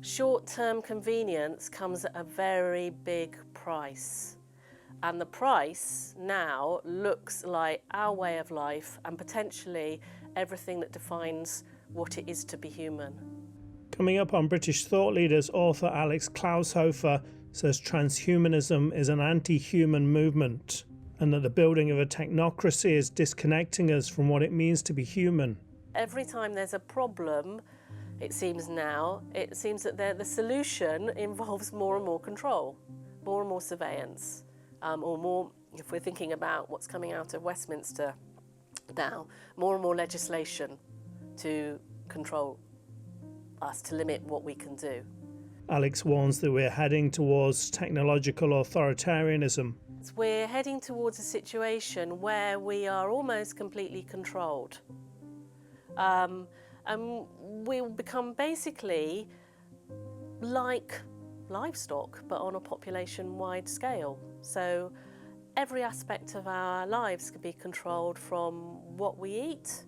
short-term convenience comes at a very big price. And the price now looks like our way of life and potentially everything that defines what it is to be human. Coming up on British Thought Leaders, author Alex Klaushofer says transhumanism is an anti-human movement and that the building of a technocracy is disconnecting us from what it means to be human. Every time there's a problem, it seems that the solution involves more and more control, more and more surveillance. Or more, if we're thinking about what's coming out of Westminster now, more and more legislation to control us, to limit what we can do. Alex warns that we're heading towards technological authoritarianism. We're heading towards a situation where we are almost completely controlled. And we'll become basically like livestock, but on a population-wide scale. So every aspect of our lives can be controlled, from what we eat,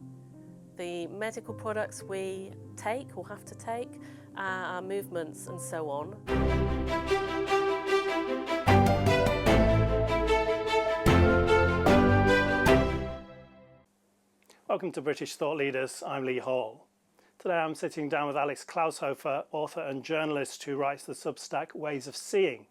the medical products we take or have to take, our movements and so on. Welcome to British Thought Leaders. I'm Lee Hall. Today I'm sitting down with Alex Klaushofer, author and journalist who writes the Substack Ways of Seeing.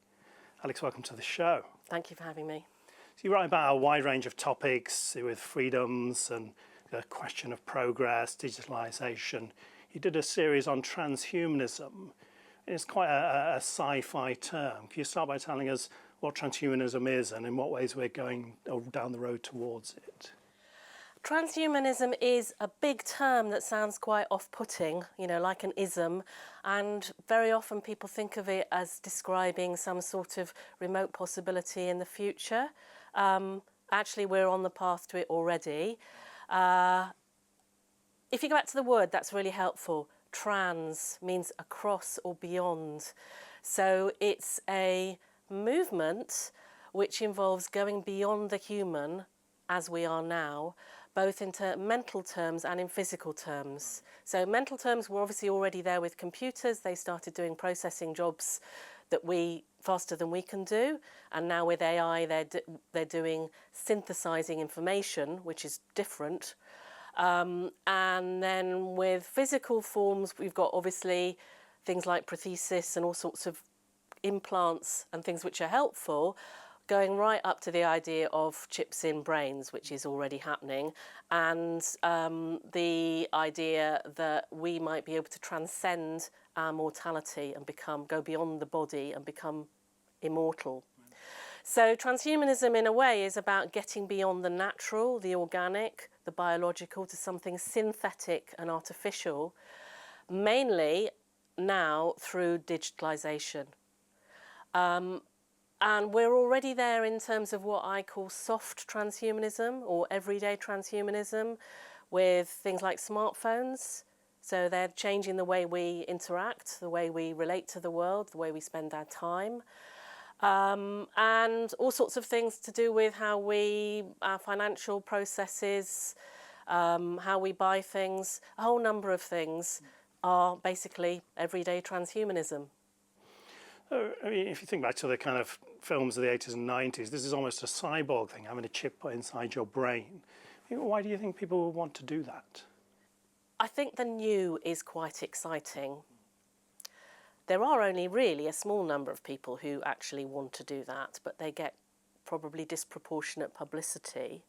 Alex, welcome to the show. Thank you for having me. So you write about a wide range of topics with freedoms and the question of progress, digitalisation. You did a series on transhumanism. It's quite a sci-fi term. Can you start by telling us what transhumanism is and in what ways we're going down the road towards it? Transhumanism is a big term that sounds quite off-putting, like an ism, and very often people think of it as describing some sort of remote possibility in the future. Actually, we're on the path to it already. If you go back to the word, that's really helpful. Trans means across or beyond. So it's a movement which involves going beyond the human as we are now, both in mental terms and in physical terms. So mental terms were obviously already there with computers. They started doing processing jobs that faster than we can do. And now with AI, they're doing synthesizing information, which is different. And then with physical forms, we've got obviously things like prosthesis and all sorts of implants and things which are helpful, going right up to the idea of chips in brains, which is already happening, and the idea that we might be able to transcend our mortality and go beyond the body and become immortal. So transhumanism, in a way, is about getting beyond the natural, the organic, the biological, to something synthetic and artificial, mainly now through digitalisation. And we're already there in terms of what I call soft transhumanism or everyday transhumanism, with things like smartphones. So they're changing the way we interact, the way we relate to the world, the way we spend our time. And all sorts of things to do with our financial processes, how we buy things. A whole number of things are basically everyday transhumanism. I mean, if you think back to the kind of films of the 80s and 90s, this is almost a cyborg thing, having a chip put inside your brain. Why do you think people would want to do that? I think the new is quite exciting. There are only really a small number of people who actually want to do that, but they get probably disproportionate publicity.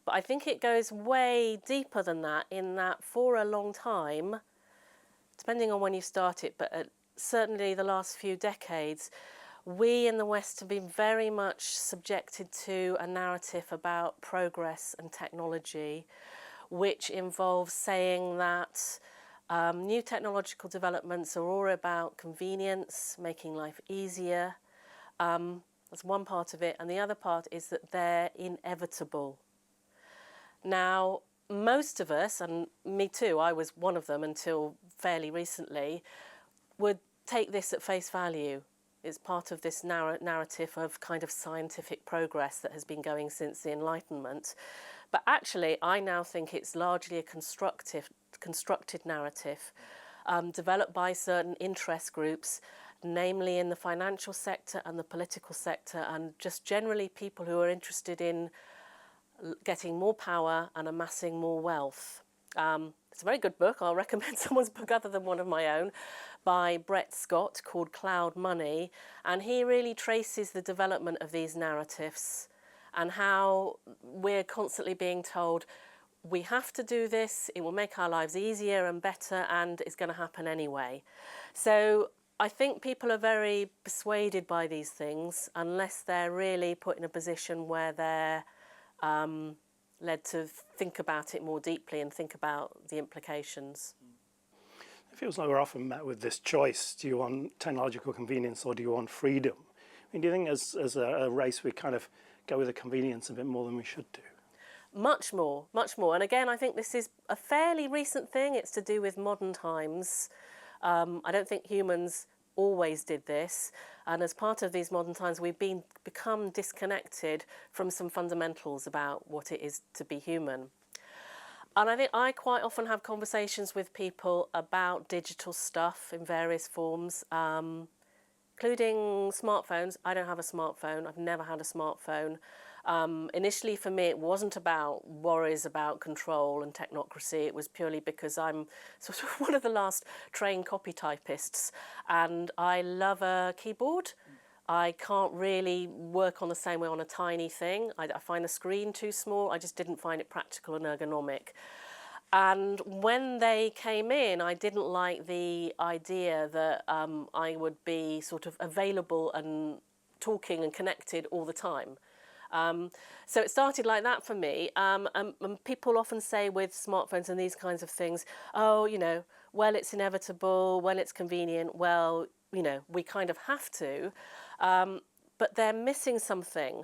But I think it goes way deeper than that, in that for a long time, depending on when you start it, but certainly the last few decades, we in the West have been very much subjected to a narrative about progress and technology, which involves saying that new technological developments are all about convenience, making life easier. That's one part of it. And the other part is that they're inevitable. Now, most of us, and me too, I was one of them until fairly recently, would take this at face value. It's part of this narrative of kind of scientific progress that has been going since the Enlightenment. But actually, I now think it's largely a constructed narrative. developed by certain interest groups, namely in the financial sector and the political sector, and just generally people who are interested in getting more power and amassing more wealth. It's a very good book. I'll recommend someone's book other than one of my own, by Brett Scott, called Cloud Money. And he really traces the development of these narratives and how we're constantly being told we have to do this, it will make our lives easier and better, and it's going to happen anyway. So I think people are very persuaded by these things unless they're really put in a position where they're led to think about it more deeply and think about the implications. It feels like we're often met with this choice: do you want technological convenience or do you want freedom? I mean, do you think as a race we kind of go with the convenience a bit more than we should do? Much more, much more. And again, I think this is a fairly recent thing. It's to do with modern times. I don't think humans always did this. And as part of these modern times, we've become disconnected from some fundamentals about what it is to be human. And I think I quite often have conversations with people about digital stuff in various forms, including smartphones. I don't have a smartphone. I've never had a smartphone. Initially, for me, it wasn't about worries about control and technocracy. It was purely because I'm sort of one of the last trained copy typists, and I love a keyboard. I can't really work on the same way on a tiny thing. I find the screen too small. I just didn't find it practical and ergonomic. And when they came in, I didn't like the idea that I would be sort of available and talking and connected all the time. So it started like that for me. And people often say with smartphones and these kinds of things, oh, well, it's inevitable, well, it's convenient, well, we kind of have to. But they're missing something.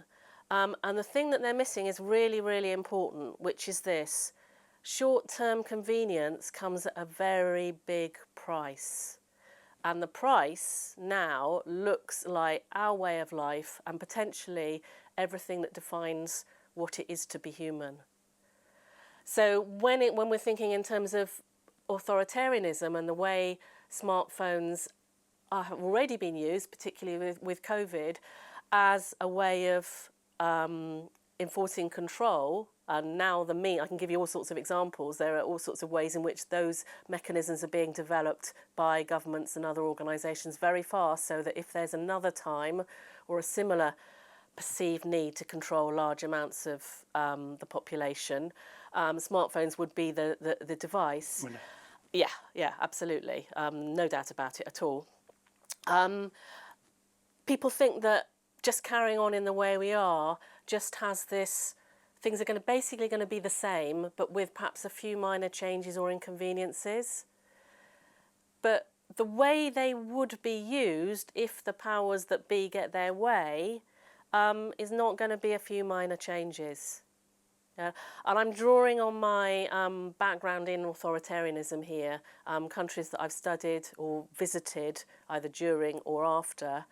And the thing that they're missing is really, really important, which is this. Short-term convenience comes at a very big price. And the price now looks like our way of life and potentially everything that defines what it is to be human. So when we're thinking in terms of authoritarianism and the way smartphones have already been used, particularly with COVID, as a way of enforcing control, and now I can give you all sorts of examples. There are all sorts of ways in which those mechanisms are being developed by governments and other organisations very fast, so that if there's another time or a similar perceived need to control large amounts of the population, smartphones would be the device. Well, Yeah, absolutely. No doubt about it at all. People think that just carrying on in the way we are just has this, things are basically going to be the same, but with perhaps a few minor changes or inconveniences. But the way they would be used, if the powers that be get their way, is not going to be a few minor changes. And I'm drawing on my background in authoritarianism here, countries that I've studied or visited either during or after,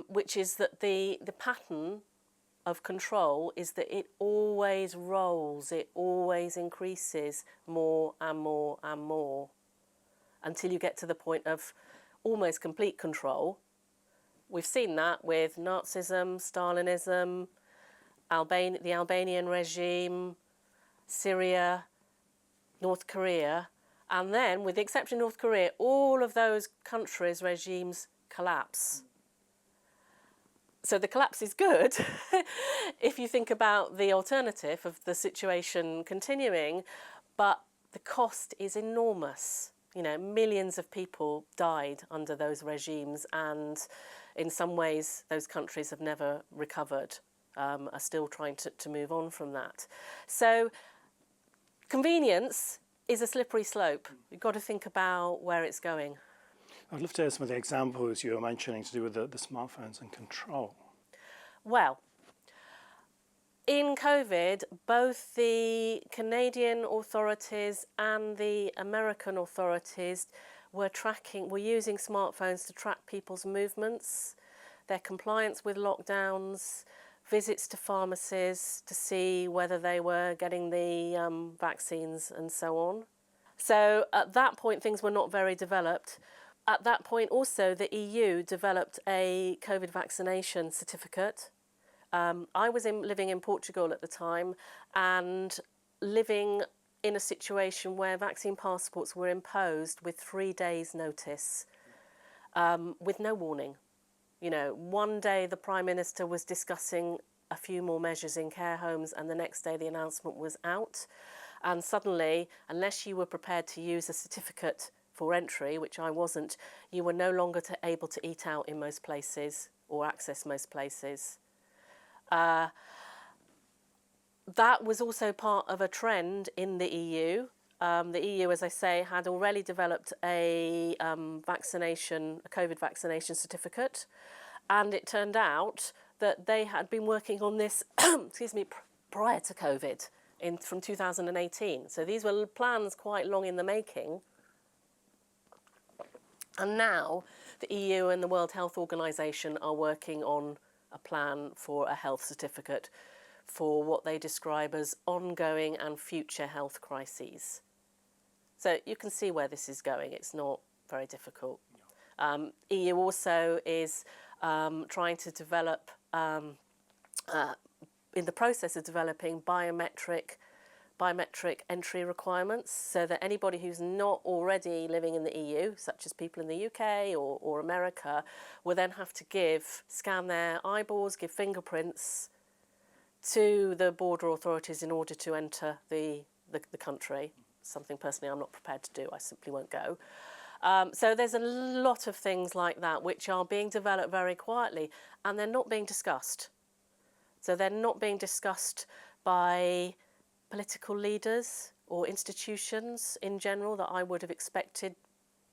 which is that the pattern of control is that it always rolls, it always increases more and more and more until you get to the point of almost complete control. We've seen that with Nazism, Stalinism, the Albanian regime, Syria, North Korea, and then, with the exception of North Korea, all of those countries' regimes collapse. So the collapse is good if you think about the alternative of the situation continuing, but the cost is enormous. Millions of people died under those regimes, and in some ways those countries have never recovered, are still trying to move on from that. So convenience is a slippery slope. You've got to think about where it's going. I'd love to hear some of the examples you were mentioning to do with the smartphones and control. Well, in COVID, both the Canadian authorities and the American authorities were using smartphones to track people's movements, their compliance with lockdowns, visits to pharmacies to see whether they were getting the vaccines and so on. So at that point, things were not very developed. At that point also, the EU developed a COVID vaccination certificate. I was living in Portugal at the time and living in a situation where vaccine passports were imposed with 3 days' notice, with no warning. You know, one day the Prime Minister was discussing a few more measures in care homes, and the next day the announcement was out. And suddenly, unless you were prepared to use a certificate for entry, which I wasn't, you were no longer able to eat out in most places or access most places. That was also part of a trend in the EU. The EU, as I say, had already developed a COVID vaccination certificate, and it turned out that they had been working on this, excuse me, prior to COVID, from 2018. So these were plans quite long in the making. And now the EU and the World Health Organization are working on a plan for a health certificate for what they describe as ongoing and future health crises. So you can see where this is going. It's not very difficult. EU also is trying to develop, in the process of developing biometric entry requirements, so that anybody who's not already living in the EU, such as people in the UK or America, will then have to scan their eyeballs, give fingerprints to the border authorities in order to enter the country. Something personally I'm not prepared to do. I simply won't go. So there's a lot of things like that which are being developed very quietly, and they're not being discussed. So they're not being discussed by political leaders or institutions in general that I would have expected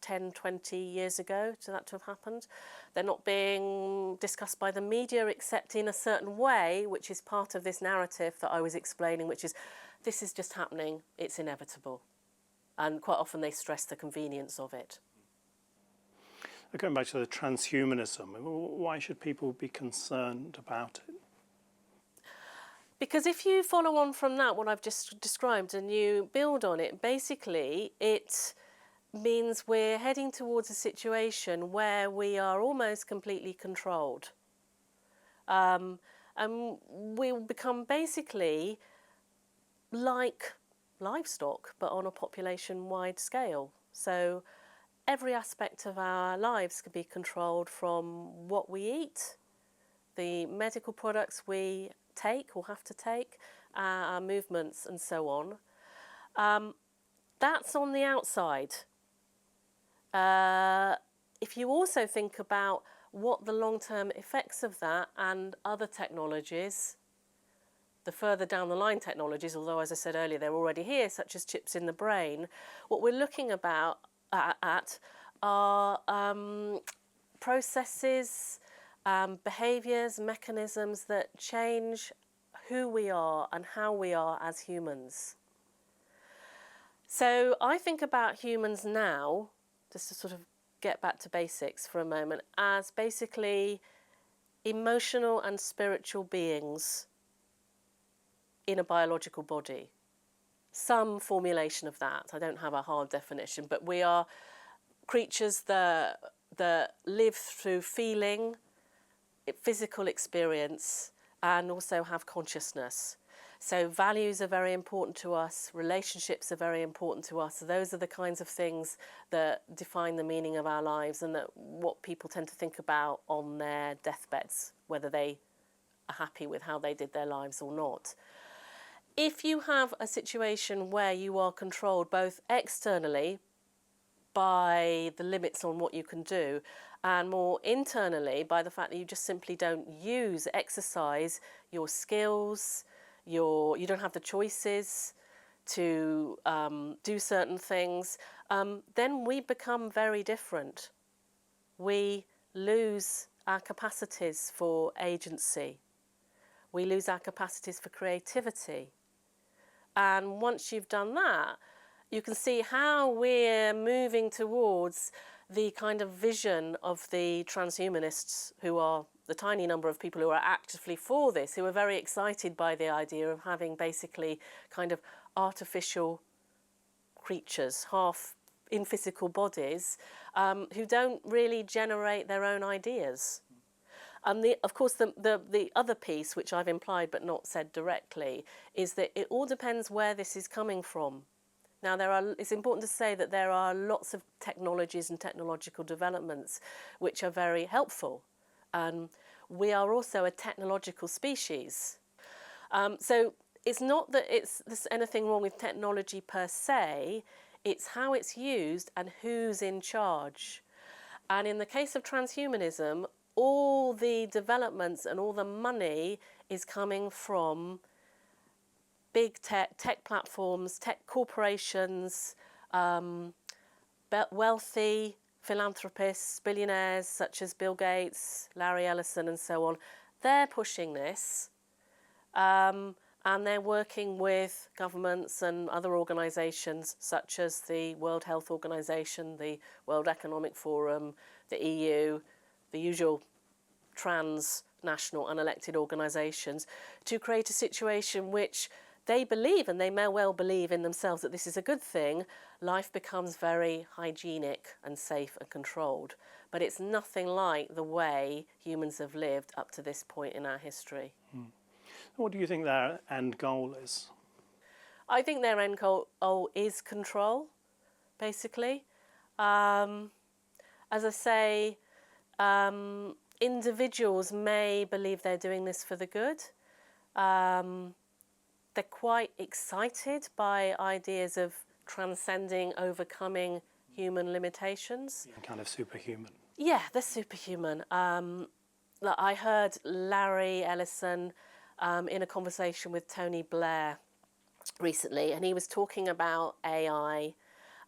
10, 20 years ago to have happened. They're not being discussed by the media except in a certain way, which is part of this narrative that I was explaining, which is this is just happening, it's inevitable. And quite often they stress the convenience of it. Going back to the transhumanism, why should people be concerned about it? Because if you follow on from that, what I've just described, and you build on it, basically it means we're heading towards a situation where we are almost completely controlled. And we'll become basically like livestock, but on a population-wide scale. So every aspect of our lives can be controlled, from what we eat, the medical products we take or have to take, our movements and so on. That's on the outside. If you also think about what the long-term effects of that and other technologies, the further down the line technologies, although as I said earlier they're already here, such as chips in the brain, what we're looking at are processes, behaviours, mechanisms that change who we are and how we are as humans. So I think about humans now, just to sort of get back to basics for a moment, as basically emotional and spiritual beings in a biological body. Some formulation of that. I don't have a hard definition, but we are creatures that live through feeling, physical experience, and also have consciousness. So values are very important to us, relationships are very important to us. Those are the kinds of things that define the meaning of our lives, and that what people tend to think about on their deathbeds, whether they are happy with how they did their lives or not. If you have a situation where you are controlled both externally by the limits on what you can do, and more internally by the fact that you just simply don't exercise your skills, you don't have the choices to do certain things, then we become very different. We lose our capacities for agency. We lose our capacities for creativity. And once you've done that, you can see how we're moving towards the kind of vision of the transhumanists, who are the tiny number of people who are actively for this, who are very excited by the idea of having basically kind of artificial creatures, half in physical bodies, who don't really generate their own ideas. And of course, the other piece, which I've implied but not said directly, is that it all depends where this is coming from. Now, it's important to say that there are lots of technologies and technological developments which are very helpful. We are also a technological species. So it's not that there's anything wrong with technology per se, it's how it's used and who's in charge. And in the case of transhumanism, all the developments and all the money is coming from big tech platforms, tech corporations, wealthy philanthropists, billionaires such as Bill Gates, Larry Ellison and so on. They're pushing this, and they're working with governments and other organisations such as the World Health Organization, the World Economic Forum, the EU, the usual transnational unelected organisations, to create a situation which they believe, and they may well believe in themselves, that this is a good thing. Life becomes very hygienic and safe and controlled. But it's nothing like the way humans have lived up to this point in our history. What do you think their end goal is? I think their end goal is control, basically. As I say, individuals may believe they're doing this for the good. They're quite excited by ideas of transcending, overcoming human limitations. Kind of superhuman. Yeah, they're superhuman. I heard Larry Ellison in a conversation with Tony Blair recently, and he was talking about AI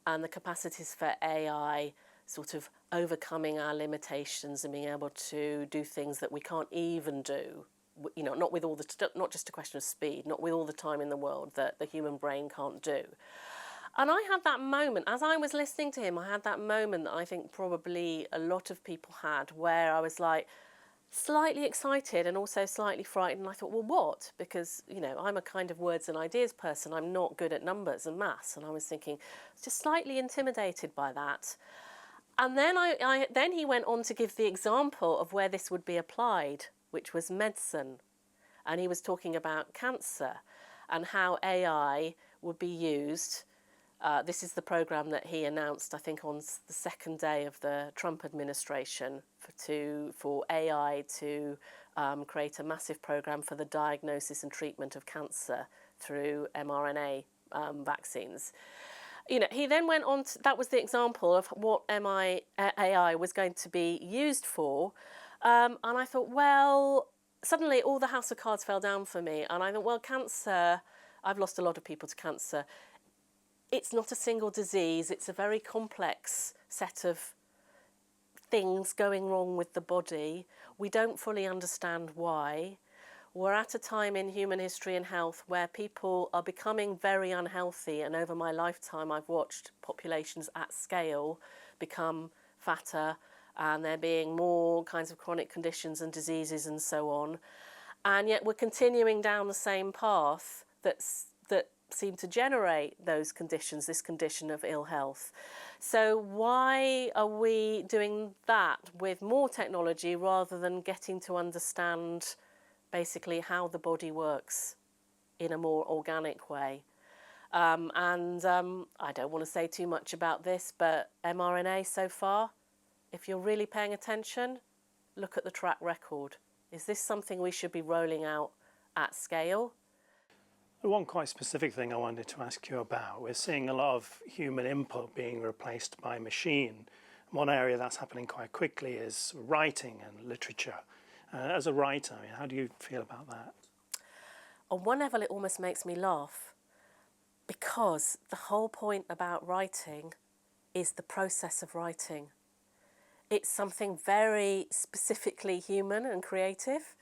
and the capacities for AI sort of overcoming our limitations and being able to do things that we can't even do. You know, not just a question of speed, not with all the time in the world that the human brain can't do. And I had that moment, as I was listening to him, I had that moment that I think probably a lot of people had, where I was like slightly excited and also slightly frightened. And I thought, well, what? Because, you know, I'm a kind of words and ideas person. I'm not good at numbers and maths. And I was thinking, just slightly intimidated by that. And then then he went on to give the example of where this would be applied, which was medicine. And he was talking about cancer and how AI would be used. This is the program that he announced, I think, on the second day of the Trump administration for AI to create a massive program for the diagnosis and treatment of cancer through mRNA vaccines. You know, he then went on that was the example of what AI was going to be used for. And I thought, well, suddenly all the house of cards fell down for me. And I thought, well, cancer, I've lost a lot of people to cancer. It's not a single disease. It's a very complex set of things going wrong with the body. We don't fully understand why. We're at a time in human history and health where people are becoming very unhealthy. And over my lifetime, I've watched populations at scale become fatter, and there being more kinds of chronic conditions and diseases and so on. And yet we're continuing down the same path that seem to generate those conditions, this condition of ill health. So why are we doing that with more technology rather than getting to understand basically how the body works in a more organic way? I don't want to say too much about this, but mRNA so far, if you're really paying attention, look at the track record. Is this something we should be rolling out at scale? One quite specific thing I wanted to ask you about, we're seeing a lot of human input being replaced by machine. One area that's happening quite quickly is writing and literature. As a writer, I mean, how do you feel about that? On one level, it almost makes me laugh, because the whole point about writing is the process of writing. It's something very specifically human and creative.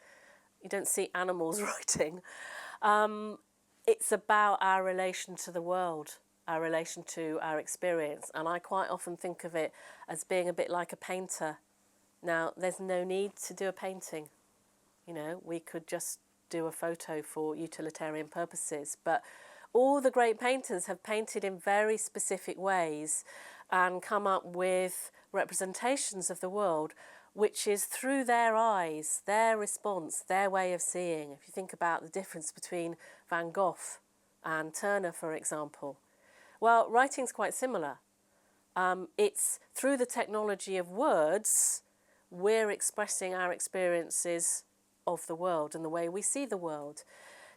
You don't see animals writing. It's about our relation to the world, our relation to our experience. And I quite often think of it as being a bit like a painter. Now, there's no need to do a painting. You know, we could just do a photo for utilitarian purposes. But All the great painters have painted in very specific ways and come up with representations of the world which is through their eyes, their response, their way of seeing. If you think about the difference between Van Gogh and Turner, for example, well, writing's quite similar. It's through the technology of words we're expressing our experiences of the world and the way we see the world.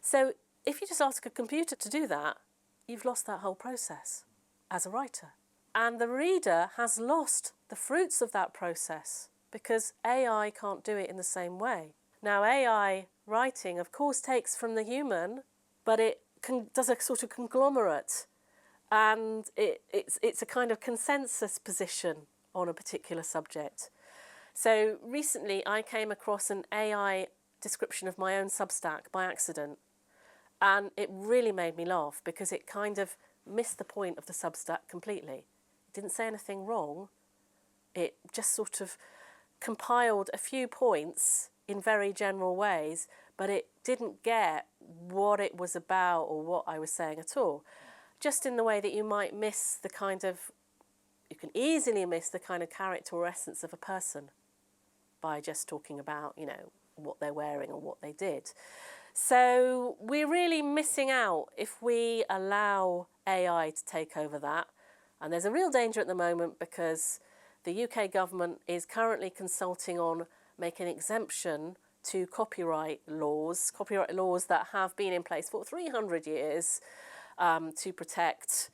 So if you just ask a computer to do that, you've lost that whole process as a writer. And the reader has lost the fruits of that process because AI can't do it in the same way. Now, AI writing, of course, takes from the human, but it does a sort of conglomerate, and it's a kind of consensus position on a particular subject. So recently I came across an AI description of my own Substack by accident, and it really made me laugh because it kind of missed the point of the Substack completely. It didn't say anything wrong. It just sort of compiled a few points in very general ways, but it didn't get what it was about or what I was saying at all. Just in the way that you might miss the kind of, you can easily miss the kind of character or essence of a person by just talking about, you know, what they're wearing or what they did. So we're really missing out if we allow AI to take over that. And there's a real danger at the moment because the UK government is currently consulting on making exemption to copyright laws that have been in place for 300 years to protect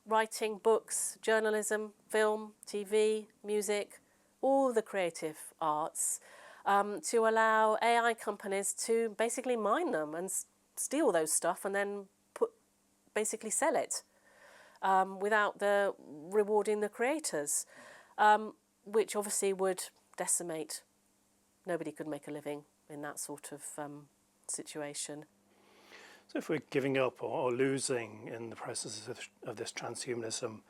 writing, books, journalism, film, TV, music, all the creative arts, to allow AI companies to basically mine them and steal those stuff and then basically sell it without rewarding the creators, which obviously would decimate. Nobody could make a living in that sort of situation. So if we're giving up or losing in the process of this transhumanism,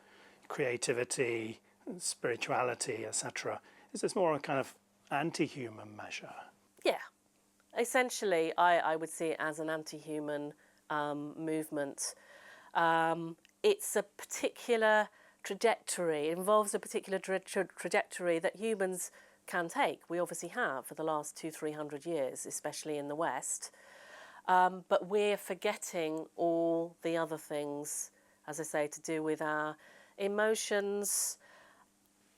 creativity, spirituality, etc., is this more a kind of anti-human measure? Yeah. Essentially, I would see it as an anti-human movement. It's a particular trajectory, it involves a particular trajectory that humans can take. We obviously have for the last 200-300 years, especially in the West. But we're forgetting all the other things, as I say, to do with our emotions,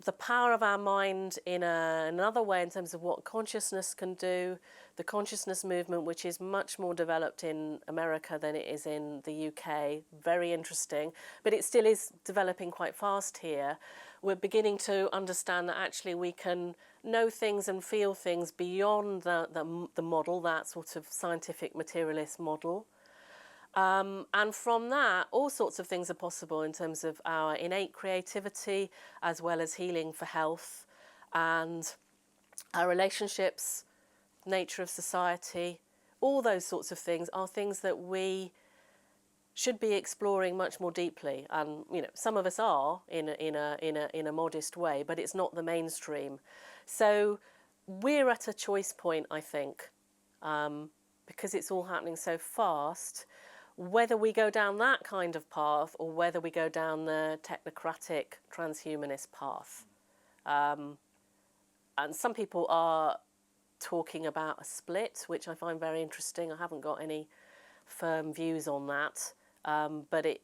the power of our mind in another way in terms of what consciousness can do, the consciousness movement, which is much more developed in America than it is in the UK, very interesting, but it still is developing quite fast here. We're beginning to understand that actually we can know things and feel things beyond the model, that sort of scientific materialist model. And from that, all sorts of things are possible in terms of our innate creativity, as well as healing for health, and our relationships, nature of society. All those sorts of things are things that we should be exploring much more deeply, and you know, some of us are in a modest way, but it's not the mainstream. So we're at a choice point, I think, because it's all happening so fast. Whether we go down that kind of path or whether we go down the technocratic transhumanist path. And some people are talking about a split, which I find very interesting. I haven't got any firm views on that, but it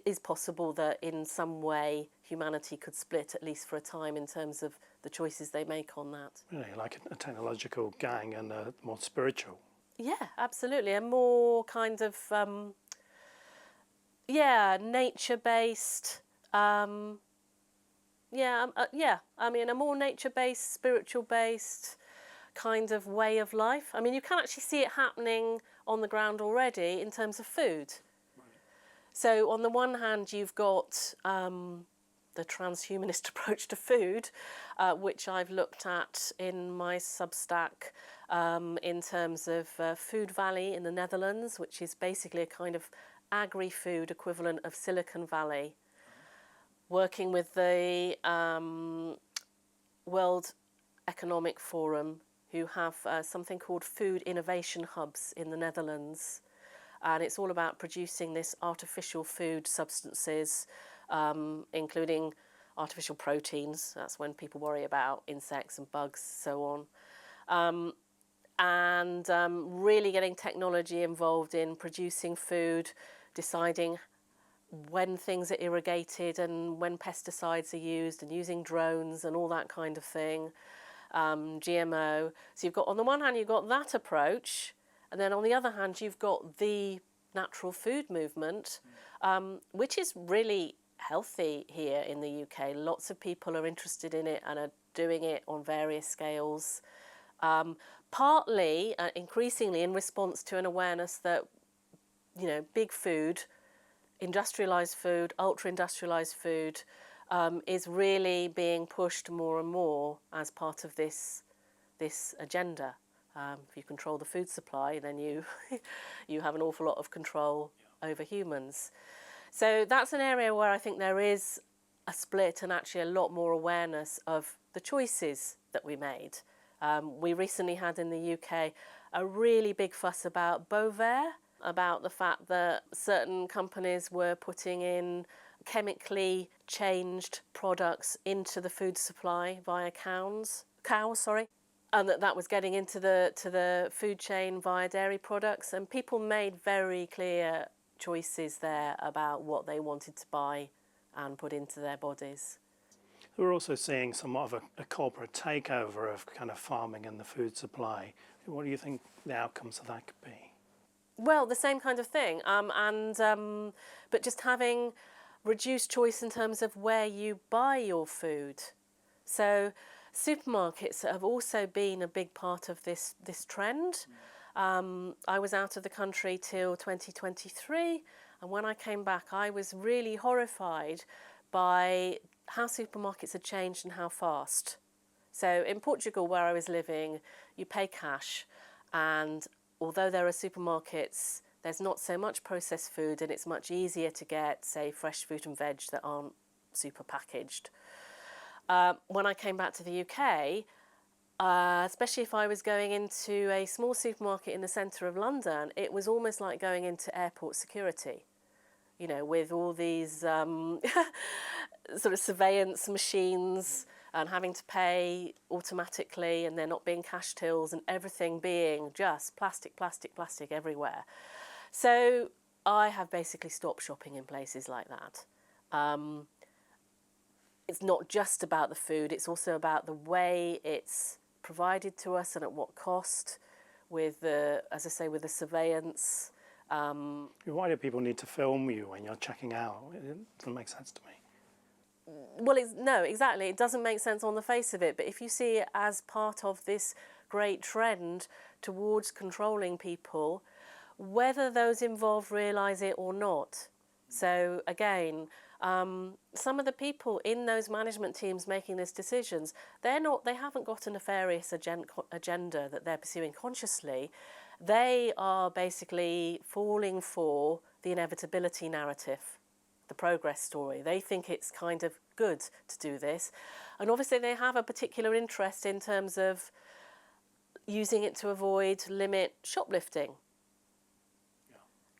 is possible that in some way humanity could split, at least for a time, in terms of the choices they make on that. Really, like a technological gang and a more spiritual. Yeah, absolutely. A more kind of, nature-based, I mean, a more nature-based, spiritual-based kind of way of life. I mean, you can actually see it happening on the ground already in terms of food. Right. So on the one hand, you've got the transhumanist approach to food, which I've looked at in my Substack in terms of Food Valley in the Netherlands, which is basically a kind of agri-food equivalent of Silicon Valley, working with the World Economic Forum, who have something called food innovation hubs in the Netherlands, and it's all about producing this artificial food substances, including artificial proteins. That's when people worry about insects and bugs, so on. And really getting technology involved in producing food, deciding when things are irrigated and when pesticides are used, and using drones and all that kind of thing, GMO. So you've got, on the one hand, you've got that approach, and then on the other hand, you've got the natural food movement, which is really healthy here in the UK. Lots of people are interested in it and are doing it on various scales. Partly, increasingly, in response to an awareness that, big food, industrialised food, ultra-industrialised food, is really being pushed more and more as part of this agenda. If you control the food supply, then you have an awful lot of control over humans. So that's an area where I think there is a split and actually a lot more awareness of the choices that we made. We recently had in the UK a really big fuss about Bovaer, about the fact that certain companies were putting in chemically changed products into the food supply via cows, and that was getting into the food chain via dairy products, and people made very clear choices there about what they wanted to buy and put into their bodies. We're also seeing somewhat of a corporate takeover of kind of farming and the food supply. What do you think the outcomes of that could be? Well, the same kind of thing, but just having reduced choice in terms of where you buy your food. So supermarkets have also been a big part of this trend. I was out of the country till 2023, and when I came back, I was really horrified by how supermarkets had changed and how fast. So in Portugal, where I was living, you pay cash, and although there are supermarkets, there's not so much processed food, and it's much easier to get, say, fresh fruit and veg that aren't super packaged. When I came back to the UK, especially if I was going into a small supermarket in the centre of London, it was almost like going into airport security, with all these sort of surveillance machines and having to pay automatically, and there not being cash tills and everything being just plastic everywhere. So I have basically stopped shopping in places like that. It's not just about the food, it's also about the way it's provided to us and at what cost, with the surveillance. Why do people need to film you when you're checking out? It doesn't make sense to me. Well, no, exactly. It doesn't make sense on the face of it. But if you see it as part of this great trend towards controlling people, whether those involved realise it or not. So again, some of the people in those management teams making these decisions, they haven't got a nefarious agenda that they're pursuing consciously. They are basically falling for the inevitability narrative, the progress story. They think it's kind of good to do this. And obviously they have a particular interest in terms of using it to limit shoplifting.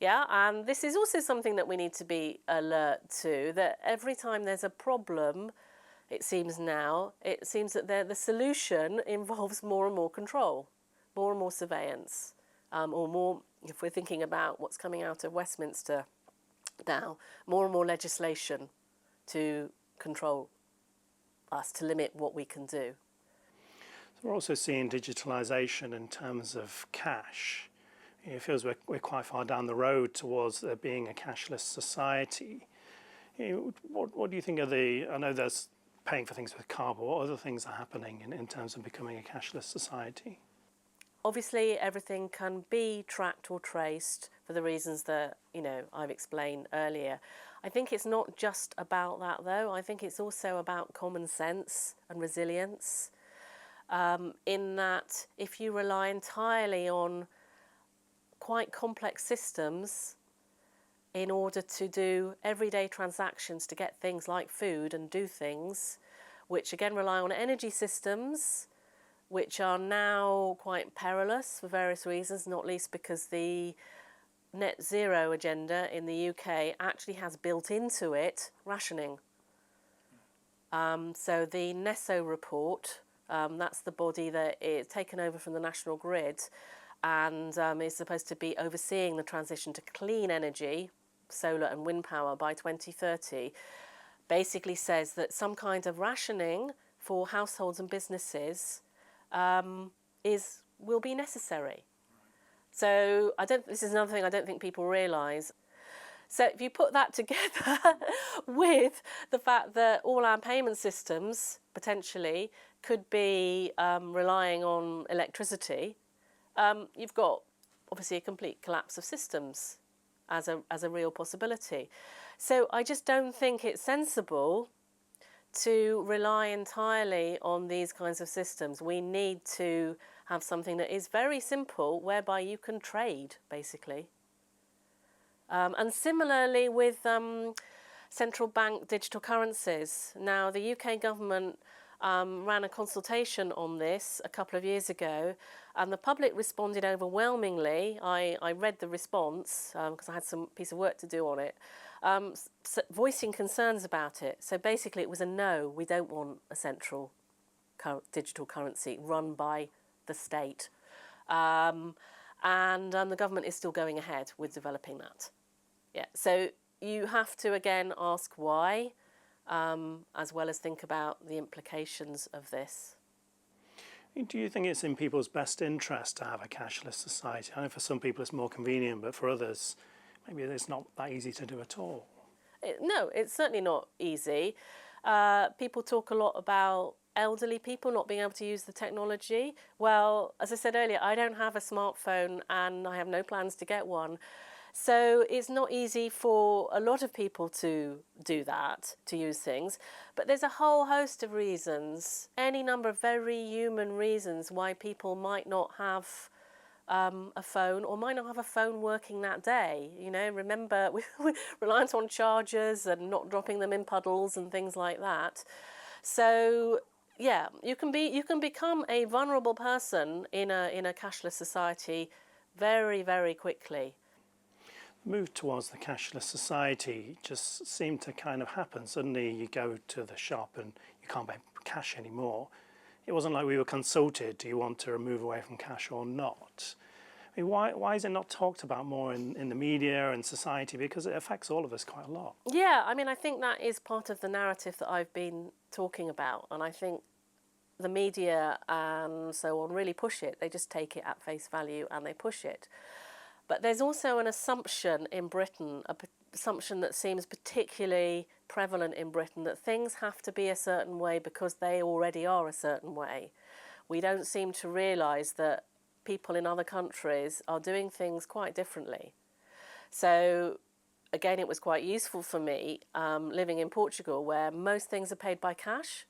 Yeah, and this is also something that we need to be alert to, that every time there's a problem, it seems that the solution involves more and more control, more and more surveillance, or more, if we're thinking about what's coming out of Westminster now, more and more legislation to control us, to limit what we can do. So we're also seeing digitalisation in terms of cash. It feels we're quite far down the road towards there being a cashless society. What do you think I know there's paying for things with card, but what other things are happening in terms of becoming a cashless society? Obviously, everything can be tracked or traced for the reasons that, I've explained earlier. I think it's not just about that, though. I think it's also about common sense and resilience, in that if you rely entirely on quite complex systems in order to do everyday transactions to get things like food and do things, which again rely on energy systems, which are now quite perilous for various reasons, not least because the net zero agenda in the UK actually has built into it rationing. So the NESO report, that's the body that is taken over from the National Grid and is supposed to be overseeing the transition to clean energy, solar and wind power by 2030, basically says that some kind of rationing for households and businesses will be necessary. So this is another thing I don't think people realise. So if you put that together with the fact that all our payment systems potentially could be relying on electricity, you've got obviously a complete collapse of systems as a real possibility. So I just don't think it's sensible to rely entirely on these kinds of systems. We need to have something that is very simple, whereby you can trade, basically. And similarly with central bank digital currencies. Now, the UK government ran a consultation on this a couple of years ago, and the public responded overwhelmingly. I read the response because I had some piece of work to do on it, voicing concerns about it. So basically it was a no, we don't want a central digital currency run by the state. And the government is still going ahead with developing that. Yeah, so you have to again ask why, as well as think about the implications of this. Do you think it's in people's best interest to have a cashless society? I know for some people it's more convenient, but for others, maybe it's not that easy to do at all. No, it's certainly not easy. People talk a lot about elderly people not being able to use the technology. Well, as I said earlier, I don't have a smartphone and I have no plans to get one. So it's not easy for a lot of people to do that, to use things. But there's a whole host of reasons, any number of very human reasons why people might not have a phone or might not have a phone working that day. You know, remember, we're reliant on chargers and not dropping them in puddles and things like that. So yeah, you can become a vulnerable person in a cashless society very, very quickly. The move towards the cashless society just seemed to kind of happen. Suddenly you go to the shop and you can't pay cash anymore. It wasn't like we were consulted, do you want to move away from cash or not? I mean, why is it not talked about more in the media and society? Because it affects all of us quite a lot. Yeah, I mean, I think that is part of the narrative that I've been talking about. And I think the media and so on really push it. They just take it at face value and they push it. But there's also an assumption in Britain, an assumption that seems particularly prevalent in Britain, that things have to be a certain way because they already are a certain way. We don't seem to realise that people in other countries are doing things quite differently. So again, it was quite useful for me living in Portugal, where most things are paid by cash,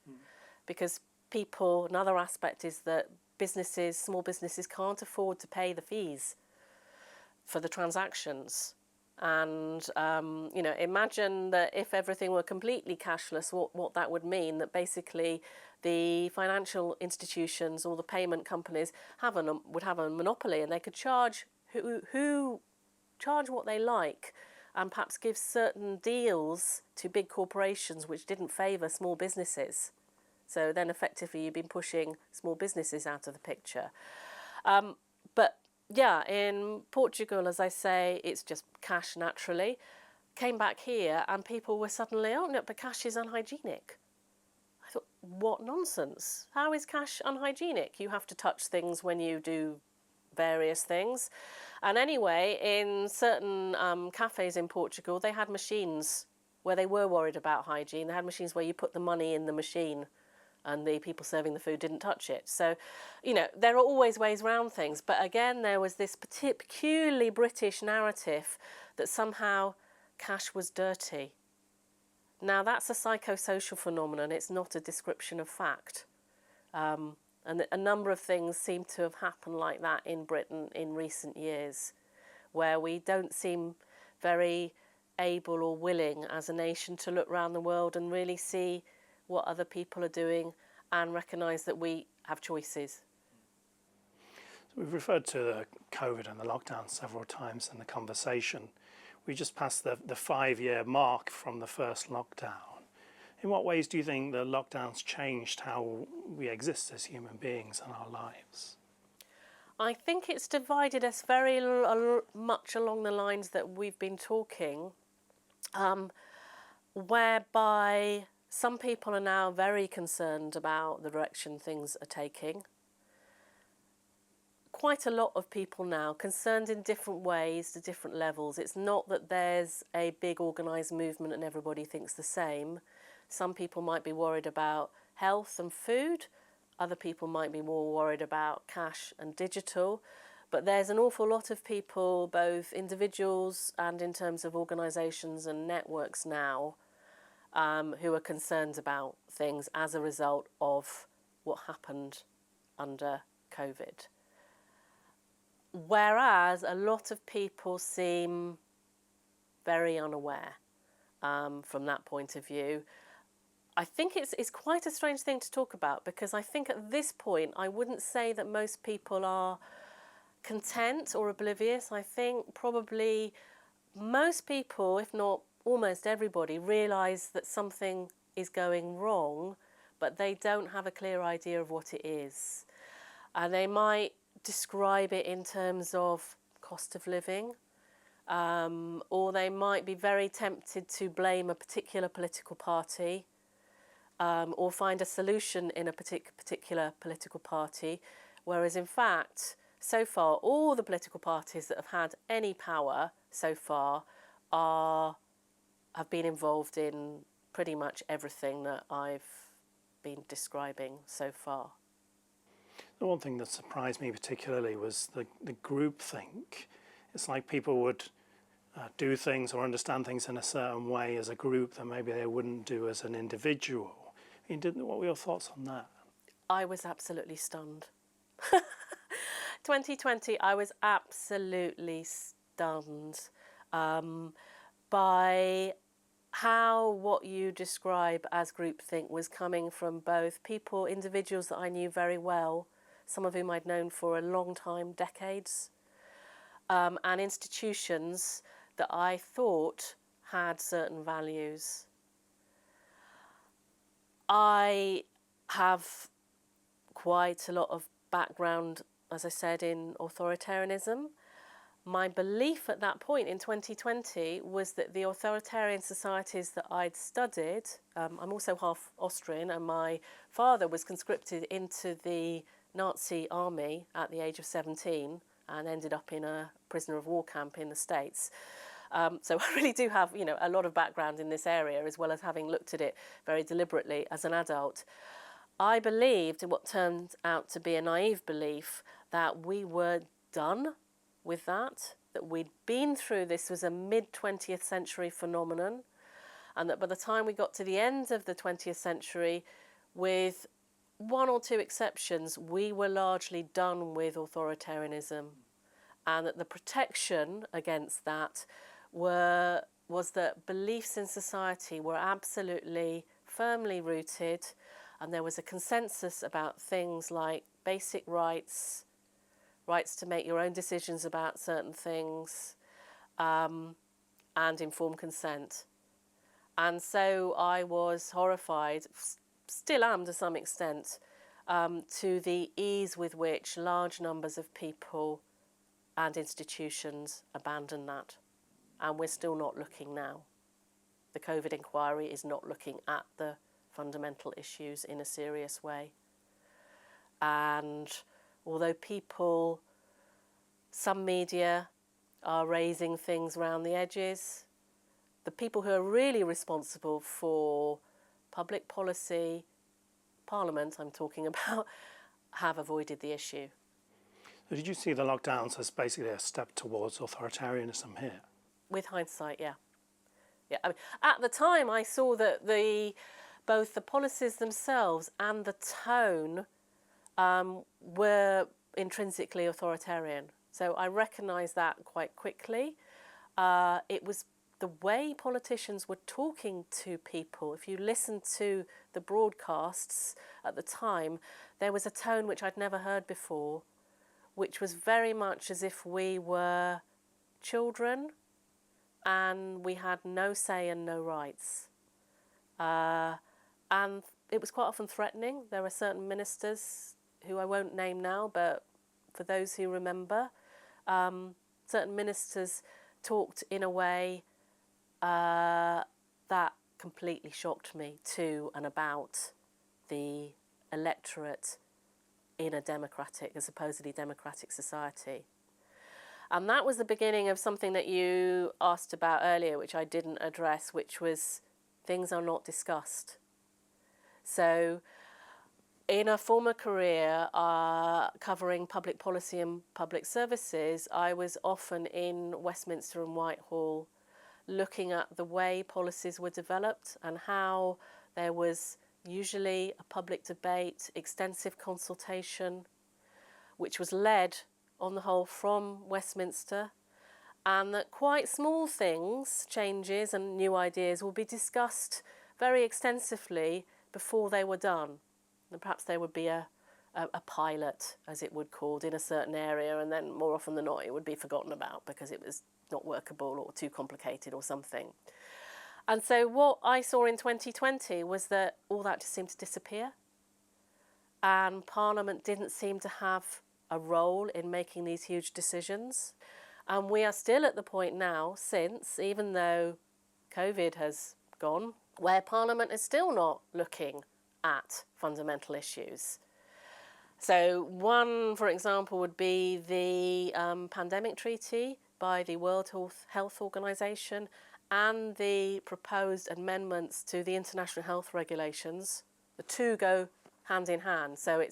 because people, another aspect is that businesses, small businesses can't afford to pay the fees for the transactions. And, you know, imagine that if everything were completely cashless, what that would mean, that basically the financial institutions or the payment companies would have a monopoly, and they could charge who charge what they like, and perhaps give certain deals to big corporations which didn't favour small businesses. So then effectively you've been pushing small businesses out of the picture. But yeah, in Portugal, as I say, it's just cash naturally. Came back here and people were suddenly, oh no, but cash is unhygienic. I thought, what nonsense. How is cash unhygienic? You have to touch things when you do various things. And anyway, in certain cafes in Portugal, they had machines where they were worried about hygiene. They had machines where you put the money in the machine and the people serving the food didn't touch it. So, you know, there are always ways around things. But again, there was this peculiarly British narrative that somehow cash was dirty. Now, that's a psychosocial phenomenon. It's not a description of fact. And a number of things seem to have happened like that in Britain in recent years, where we don't seem very able or willing as a nation to look around the world and really see what other people are doing and recognise that we have choices. We've referred to COVID and the lockdown several times in the conversation. We just passed the 5-year mark from the first lockdown. In what ways do you think the lockdowns changed how we exist as human beings in our lives? I think it's divided us very much along the lines that we've been talking, whereby some people are now very concerned about the direction things are taking. Quite a lot of people now concerned in different ways to different levels. It's not that there's a big organised movement and everybody thinks the same. Some people might be worried about health and food. Other people might be more worried about cash and digital. But there's an awful lot of people, both individuals and in terms of organisations and networks now, who are concerned about things as a result of what happened under COVID. Whereas a lot of people seem very unaware from that point of view. I think it's quite a strange thing to talk about, because I think at this point I wouldn't say that most people are content or oblivious. I think probably most people, if not almost everybody, realise that something is going wrong, but they don't have a clear idea of what it is. And they might describe it in terms of cost of living, or they might be very tempted to blame a particular political party, or find a solution in a particular political party, whereas in fact, so far, all the political parties that have had any power so far have been involved in pretty much everything that I've been describing so far. The one thing that surprised me particularly was the groupthink. It's like people would do things or understand things in a certain way as a group that maybe they wouldn't do as an individual. What were your thoughts on that? I was absolutely stunned. 2020, I was absolutely stunned by how what you describe as groupthink was coming from both people, individuals that I knew very well, some of whom I'd known for a long time, decades, and institutions that I thought had certain values. I have quite a lot of background, as I said, in authoritarianism. My belief at that point in 2020 was that the authoritarian societies that I'd studied, I'm also half Austrian, and my father was conscripted into the Nazi army at the age of 17 and ended up in a prisoner of war camp in the States. So I really do have, a lot of background in this area, as well as having looked at it very deliberately as an adult. I believed, in what turned out to be a naive belief, that we were done with that we'd been through this was a mid-20th century phenomenon, and that by the time we got to the end of the 20th century, with one or two exceptions, we were largely done with authoritarianism, and that the protection against that was that beliefs in society were absolutely firmly rooted, and there was a consensus about things like basic rights to make your own decisions about certain things, and informed consent. And so I was horrified, still am to some extent, to the ease with which large numbers of people and institutions abandon that. And we're still not looking now. The COVID inquiry is not looking at the fundamental issues in a serious way. And although some media are raising things around the edges, the people who are really responsible for public policy, Parliament I'm talking about, have avoided the issue. So did you see the lockdowns as basically a step towards authoritarianism here? With hindsight, yeah. I mean, at the time, I saw that both the policies themselves and the tone were intrinsically authoritarian. So I recognised that quite quickly. It was the way politicians were talking to people. If you listen to the broadcasts at the time, there was a tone which I'd never heard before, which was very much as if we were children and we had no say and no rights. And it was quite often threatening. There were certain ministers who I won't name now, but for those who remember, certain ministers talked in a way that completely shocked me to and about the electorate in a supposedly democratic society. And that was the beginning of something that you asked about earlier, which I didn't address, which was things are not discussed. So in a former career covering public policy and public services, I was often in Westminster and Whitehall looking at the way policies were developed and how there was usually a public debate, extensive consultation, which was led on the whole from Westminster, and that quite small things, changes and new ideas will be discussed very extensively before they were done. And perhaps there would be a pilot, as it would called, in a certain area, and then more often than not it would be forgotten about because it was not workable or too complicated or something. And so what I saw in 2020 was that all that just seemed to disappear, and Parliament didn't seem to have a role in making these huge decisions. And we are still at the point now, even though COVID has gone, where Parliament is still not looking at fundamental issues. So one, for example, would be the pandemic treaty by the World Health Organization and the proposed amendments to the international health regulations. The two go hand in hand. So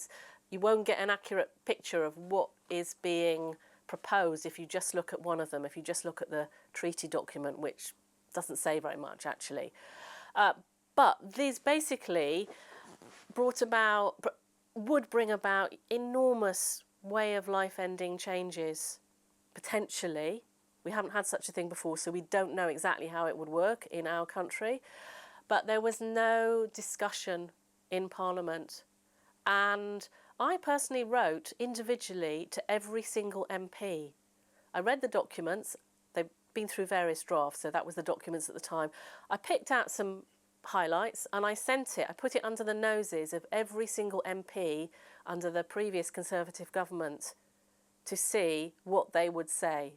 you won't get an accurate picture of what is being proposed if you just look at one of them, if you just look at the treaty document, which doesn't say very much actually. But these basically would bring about enormous way of life ending changes, potentially. We haven't had such a thing before, so we don't know exactly how it would work in our country. But there was no discussion in Parliament. And I personally wrote individually to every single MP. I read the documents. They've been through various drafts, so that was the documents at the time. I picked out some highlights and I put it under the noses of every single MP under the previous Conservative government to see what they would say.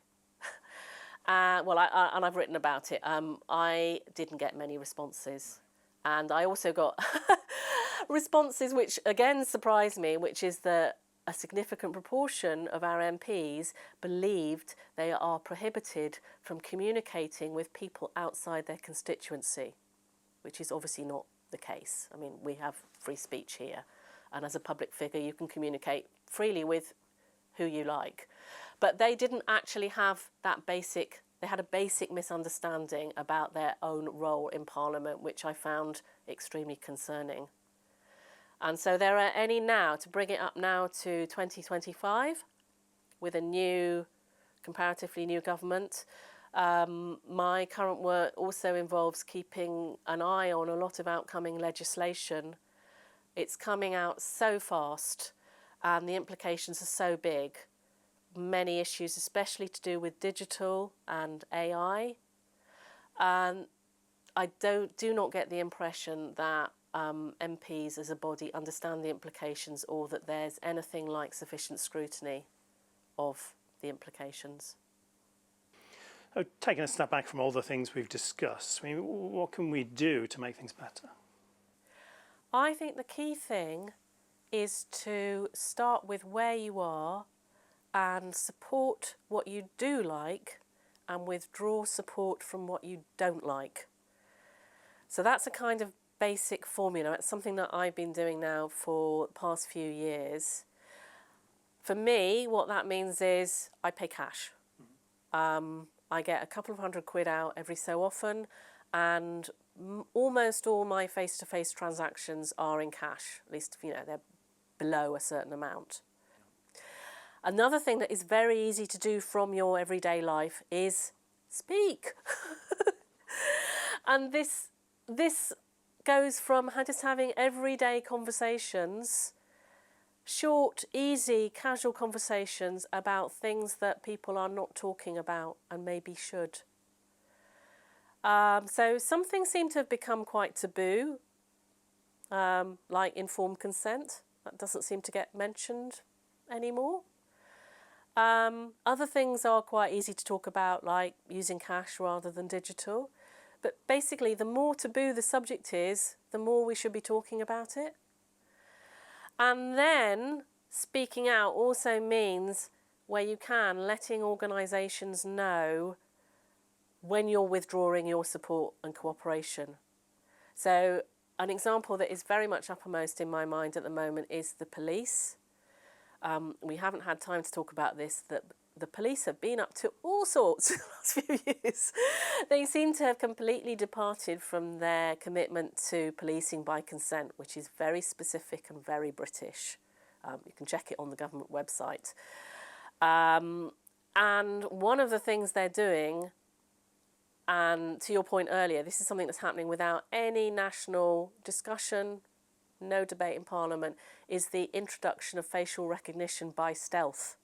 I've written about it. I didn't get many responses. And I also got responses which again surprised me, which is that a significant proportion of our MPs believed they are prohibited from communicating with people outside their constituency, which is obviously not the case. I mean, we have free speech here, and as a public figure you can communicate freely with who you like. But they didn't actually have they had a basic misunderstanding about their own role in Parliament, which I found extremely concerning. And so there are any now, to bring it up now to 2025, with a comparatively new government. My current work also involves keeping an eye on a lot of outcoming legislation. It's coming out so fast and the implications are so big. Many issues, especially to do with digital and AI. And I do not get the impression that MPs as a body understand the implications or that there's anything like sufficient scrutiny of the implications. Taking a step back from all the things we've discussed, I mean, what can we do to make things better? I think the key thing is to start with where you are and support what you do like and withdraw support from what you don't like. So that's a kind of basic formula. It's something that I've been doing now for the past few years. For me, what that means is I pay cash. I get a couple of £100 out every so often, and almost all my face-to-face transactions are in cash. At least, they're below a certain amount. Another thing that is very easy to do from your everyday life is speak. And this goes from just having everyday conversations short, easy, casual conversations about things that people are not talking about and maybe should. So some things seem to have become quite taboo, like informed consent. That doesn't seem to get mentioned anymore. Other things are quite easy to talk about, like using cash rather than digital. But basically, the more taboo the subject is, the more we should be talking about it. And then speaking out also means, where you can, letting organisations know when you're withdrawing your support and cooperation. So an example that is very much uppermost in my mind at the moment is the police. We haven't had time to talk about this, that the police have been up to all sorts in the last few years. They seem to have completely departed from their commitment to policing by consent, which is very specific and very British. You can check it on the government website. And one of the things they're doing, and to your point earlier, this is something that's happening without any national discussion, no debate in Parliament, is the introduction of facial recognition by stealth.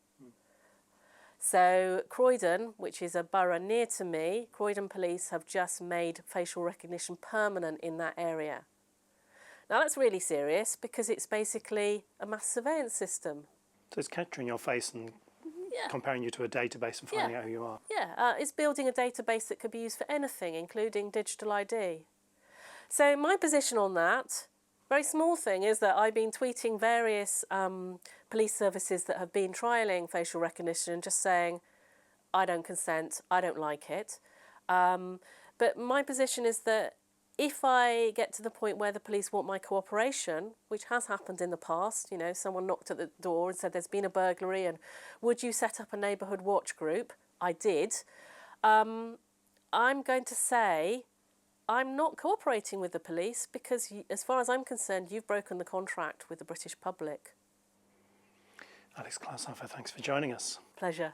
So Croydon, which is a borough near to me, Croydon Police have just made facial recognition permanent in that area. Now that's really serious because it's basically a mass surveillance system. So it's capturing your face and comparing you to a database and finding out who you are. Yeah, it's building a database that could be used for anything, including digital ID. So my position on that, very small thing, is that I've been tweeting various police services that have been trialling facial recognition and just saying, I don't consent, I don't like it. But my position is that if I get to the point where the police want my cooperation, which has happened in the past, you know, someone knocked at the door and said there's been a burglary and would you set up a neighbourhood watch group? I did. I'm going to say I'm not cooperating with the police because, as far as I'm concerned, you've broken the contract with the British public. Alex Klaushofer, thanks for joining us. Pleasure.